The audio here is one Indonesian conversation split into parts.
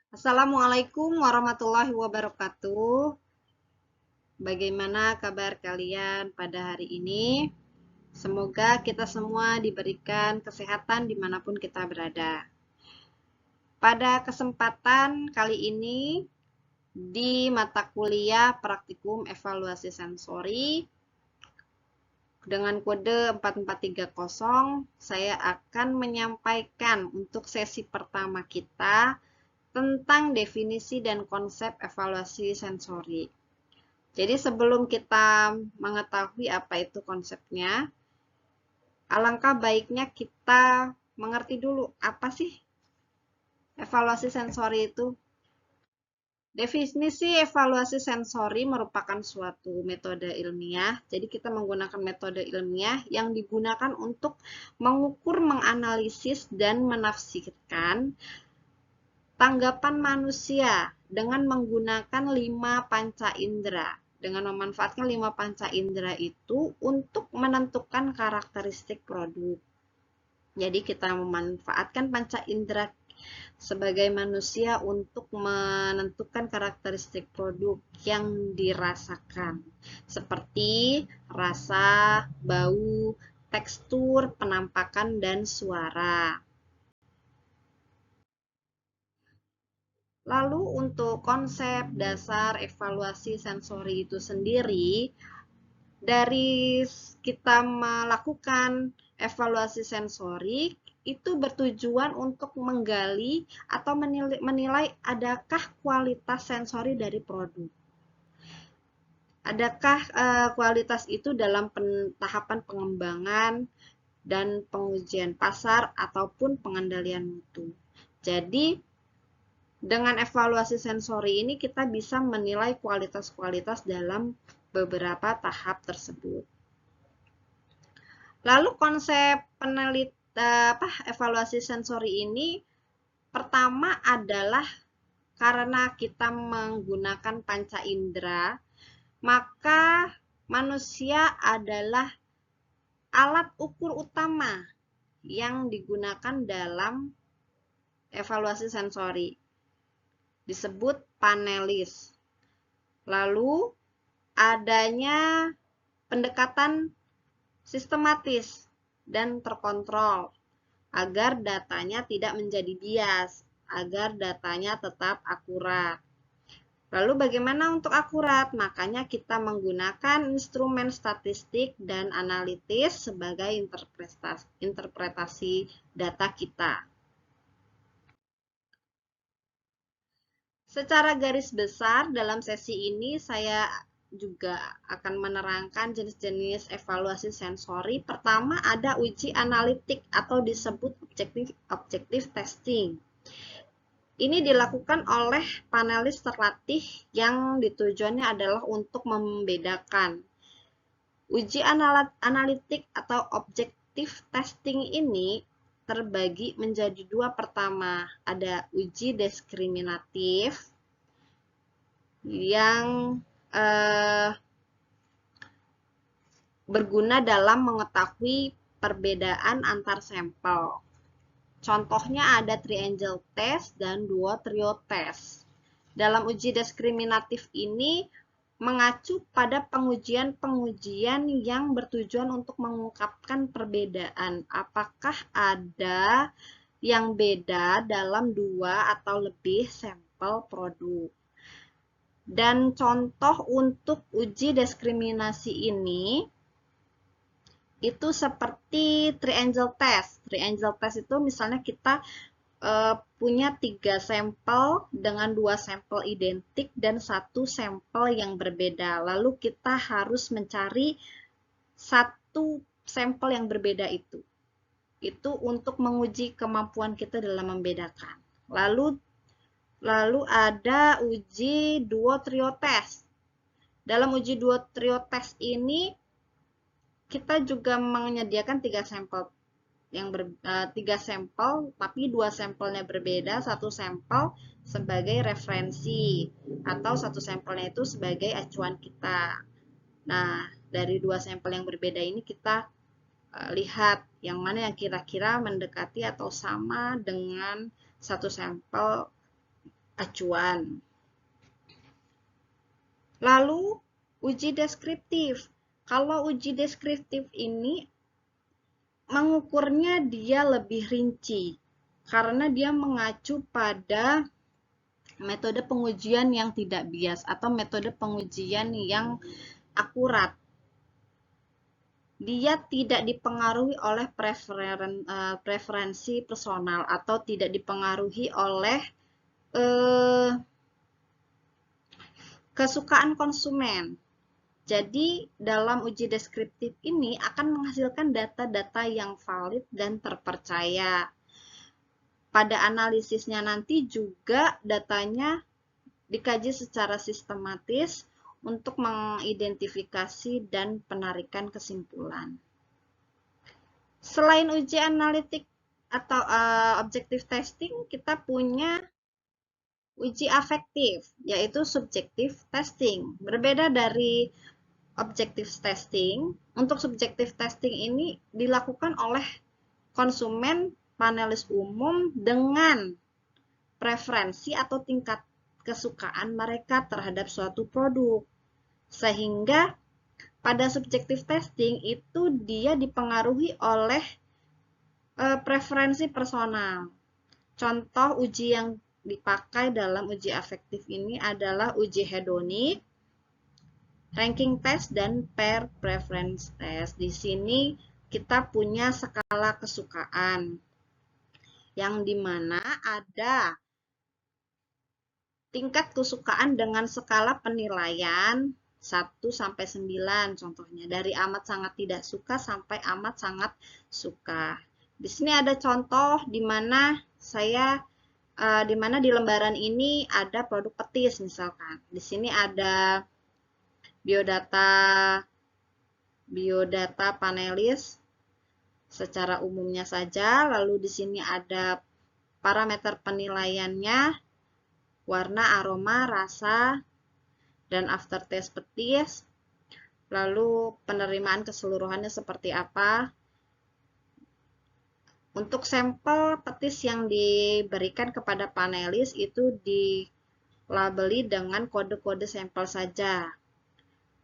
Assalamualaikum warahmatullahi wabarakatuh. Bagaimana kabar kalian pada hari ini? Semoga kita semua diberikan kesehatan dimanapun kita berada. Pada kesempatan kali ini, di mata kuliah praktikum evaluasi sensori, dengan kode 4430, saya akan menyampaikan untuk sesi pertama kita tentang definisi dan konsep evaluasi sensori. Jadi sebelum kita mengetahui apa itu konsepnya, alangkah baiknya kita mengerti dulu apa sih evaluasi sensori itu. Definisi evaluasi sensori merupakan suatu metode ilmiah. Jadi kita menggunakan metode ilmiah yang digunakan untuk mengukur, menganalisis, dan menafsirkan tanggapan manusia dengan menggunakan 5 panca indera. Dengan memanfaatkan 5 panca indera itu untuk menentukan karakteristik produk. Jadi kita memanfaatkan panca indera sebagai manusia untuk menentukan karakteristik produk yang dirasakan. Seperti rasa, bau, tekstur, penampakan, dan suara. Lalu untuk konsep dasar evaluasi sensori itu sendiri, dari kita melakukan evaluasi sensori, itu bertujuan untuk menggali atau menilai adakah kualitas sensori dari produk. Adakah kualitas itu dalam tahapan pengembangan dan pengujian pasar ataupun pengendalian mutu. Jadi, dengan evaluasi sensori ini kita bisa menilai kualitas-kualitas dalam beberapa tahap tersebut. Lalu konsep evaluasi sensori ini pertama adalah karena kita menggunakan panca indera, maka manusia adalah alat ukur utama yang digunakan dalam evaluasi sensori. Disebut panelis. Lalu adanya pendekatan sistematis dan terkontrol agar datanya tidak menjadi bias, agar datanya tetap akurat. Lalu bagaimana untuk akurat? Makanya kita menggunakan instrumen statistik dan analitis sebagai interpretasi data kita. Secara garis besar dalam sesi ini saya juga akan menerangkan jenis-jenis evaluasi sensori. Pertama ada uji analitik atau disebut objektif testing. Ini dilakukan oleh panelis terlatih yang ditujuannya adalah untuk membedakan. Uji analitik atau objektif testing ini terbagi menjadi dua. Pertama, ada uji diskriminatif yang berguna dalam mengetahui perbedaan antar sampel. Contohnya ada triangle test dan duo trio test. Dalam uji diskriminatif ini mengacu pada pengujian-pengujian yang bertujuan untuk mengungkapkan perbedaan. Apakah ada yang beda dalam dua atau lebih sampel produk. Dan contoh untuk uji diskriminasi ini itu seperti triangle test. Triangle test itu misalnya kita punya 3 sampel dengan 2 sampel identik dan 1 sampel yang berbeda. Lalu kita harus mencari 1 sampel yang berbeda itu. Itu untuk menguji kemampuan kita dalam membedakan. Lalu ada uji duo trio test. Dalam uji duo trio test ini kita juga menyediakan 3 sampel tapi 2 sampelnya berbeda, 1 sampel sebagai referensi atau 1 sampelnya itu sebagai acuan kita. Nah, dari 2 sampel yang berbeda ini kita lihat yang mana yang kira-kira mendekati atau sama dengan 1 sampel acuan. Lalu uji deskriptif. Kalau uji deskriptif ini mengukurnya dia lebih rinci karena dia mengacu pada metode pengujian yang tidak bias atau metode pengujian yang akurat. Dia tidak dipengaruhi oleh preferensi personal atau tidak dipengaruhi oleh kesukaan konsumen. Jadi, dalam uji deskriptif ini akan menghasilkan data-data yang valid dan terpercaya. Pada analisisnya nanti juga datanya dikaji secara sistematis untuk mengidentifikasi dan penarikan kesimpulan. Selain uji analitik atau objective testing, kita punya uji afektif, yaitu subjective testing. Berbeda dari objective testing, untuk subjective testing ini dilakukan oleh konsumen panelis umum dengan preferensi atau tingkat kesukaan mereka terhadap suatu produk. Sehingga pada subjective testing itu dia dipengaruhi oleh preferensi personal. Contoh uji yang dipakai dalam uji afektif ini adalah uji hedonik, ranking test, dan pair preference test. Di sini kita punya skala kesukaan yang dimana ada tingkat kesukaan dengan skala penilaian 1-9 contohnya. Dari amat sangat tidak suka sampai amat sangat suka. Di sini ada contoh di mana di lembaran ini ada produk petis misalkan. Di sini ada biodata panelis secara umumnya saja, lalu di sini ada parameter penilaiannya, warna, aroma, rasa, dan aftertaste petis. Lalu penerimaan keseluruhannya seperti apa. Untuk sampel petis yang diberikan kepada panelis itu dilabeli dengan kode-kode sampel saja.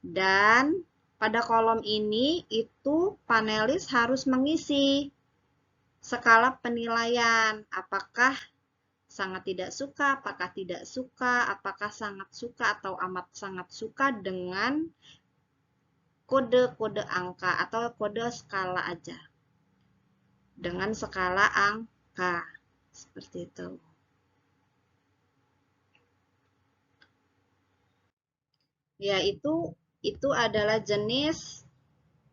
Dan pada kolom ini itu panelis harus mengisi skala penilaian. Apakah sangat tidak suka, apakah tidak suka, apakah sangat suka atau amat sangat suka dengan kode-kode angka atau kode skala aja. Dengan skala angka. Seperti itu. Ya, itu adalah jenis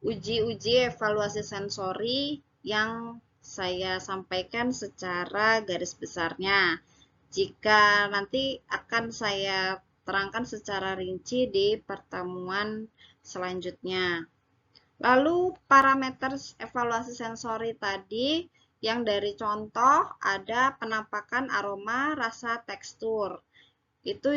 uji-uji evaluasi sensori yang saya sampaikan secara garis besarnya. Jika nanti akan saya terangkan secara rinci di pertemuan selanjutnya. Lalu parameter evaluasi sensori tadi yang dari contoh ada penampakan, aroma, rasa, tekstur. Itu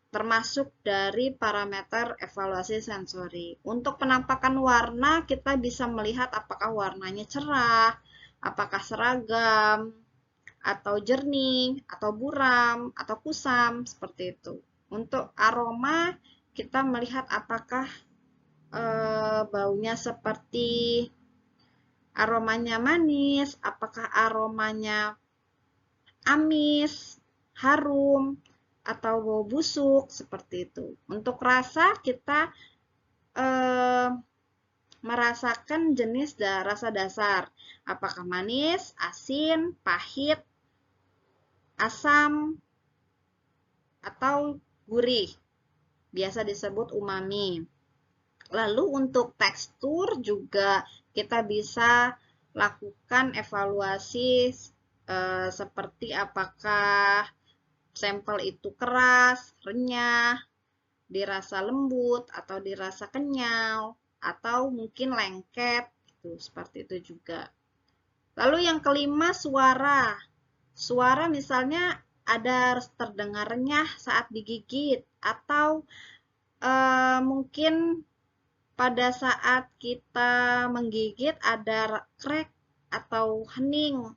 termasuk dari parameter evaluasi sensori. Untuk penampakan warna, kita bisa melihat apakah warnanya cerah, apakah seragam, atau jernih, atau buram, atau kusam, seperti itu. Untuk aroma, kita melihat apakah baunya seperti aromanya manis, apakah aromanya amis, harum, atau bau busuk, seperti itu. Untuk rasa, kita merasakan jenis rasa dasar. Apakah manis, asin, pahit, asam, atau gurih. Biasa disebut umami. Lalu untuk tekstur juga kita bisa lakukan evaluasi seperti apakah sampel itu keras, renyah, dirasa lembut, atau dirasa kenyal, atau mungkin lengket, gitu, seperti itu juga. Lalu yang kelima, suara. Suara misalnya ada terdengar renyah saat digigit, atau mungkin pada saat kita menggigit ada krek atau hening,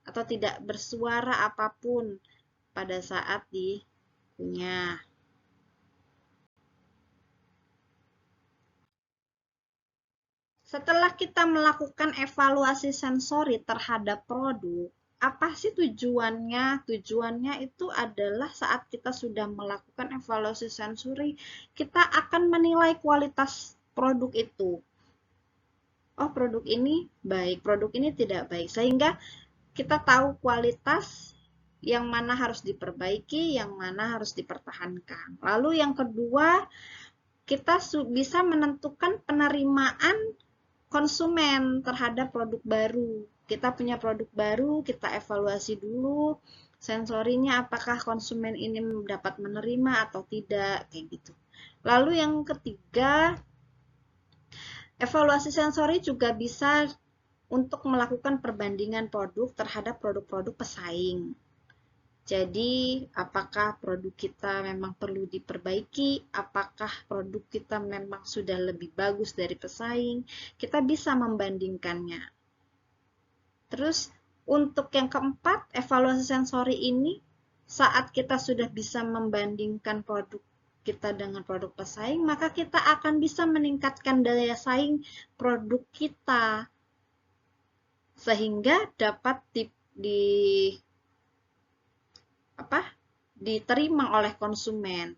atau tidak bersuara apapun. pada saat dikunyah. Setelah kita melakukan evaluasi sensori terhadap produk, apa sih tujuannya? Tujuannya itu adalah saat kita sudah melakukan evaluasi sensori, kita akan menilai kualitas produk itu. Oh, produk ini baik, produk ini tidak baik. Sehingga kita tahu kualitas yang mana harus diperbaiki, yang mana harus dipertahankan. Lalu yang kedua, kita bisa menentukan penerimaan konsumen terhadap produk baru. Kita punya produk baru, kita evaluasi dulu sensorinya apakah konsumen ini dapat menerima atau tidak, kayak gitu. Lalu yang ketiga, evaluasi sensori juga bisa untuk melakukan perbandingan produk terhadap produk-produk pesaing. Jadi, apakah produk kita memang perlu diperbaiki? Apakah produk kita memang sudah lebih bagus dari pesaing? Kita bisa membandingkannya. Terus, untuk yang keempat, evaluasi sensori ini, saat kita sudah bisa membandingkan produk kita dengan produk pesaing, maka kita akan bisa meningkatkan daya saing produk kita. Sehingga dapat diterima oleh konsumen,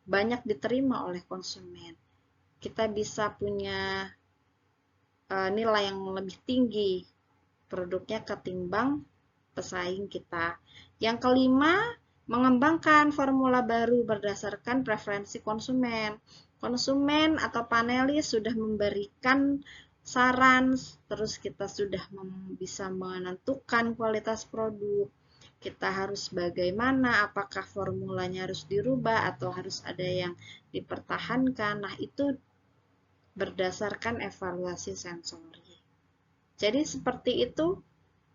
banyak diterima oleh konsumen. Kita bisa punya nilai yang lebih tinggi produknya ketimbang pesaing kita. Yang kelima, mengembangkan formula baru berdasarkan preferensi konsumen. Konsumen atau panelis sudah memberikan saran, terus kita sudah bisa menentukan kualitas produk. Kita harus bagaimana, apakah formulanya harus dirubah atau harus ada yang dipertahankan. Nah, itu berdasarkan evaluasi sensori. Jadi seperti itu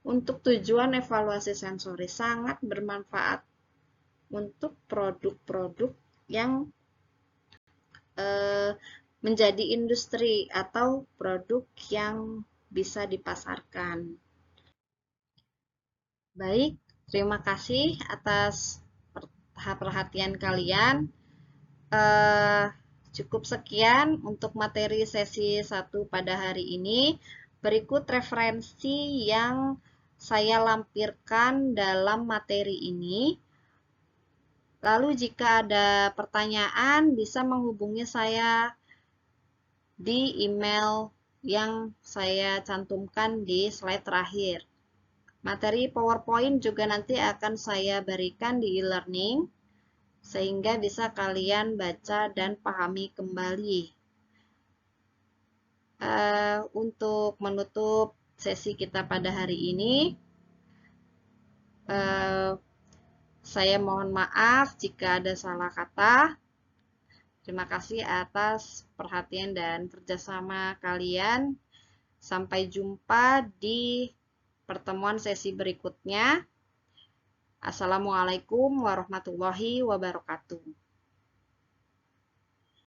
untuk tujuan evaluasi sensori, sangat bermanfaat untuk produk-produk yang menjadi industri atau produk yang bisa dipasarkan. Baik, terima kasih atas perhatian kalian. Cukup sekian untuk materi sesi 1 pada hari ini. Berikut referensi yang saya lampirkan dalam materi ini. Lalu jika ada pertanyaan bisa menghubungi saya di email yang saya cantumkan di slide terakhir. Materi PowerPoint juga nanti akan saya berikan di e-learning, sehingga bisa kalian baca dan pahami kembali. Untuk menutup sesi kita pada hari ini, saya mohon maaf jika ada salah kata. Terima kasih atas perhatian dan kerjasama kalian. Sampai jumpa di pertemuan sesi berikutnya. Assalamualaikum warahmatullahi wabarakatuh.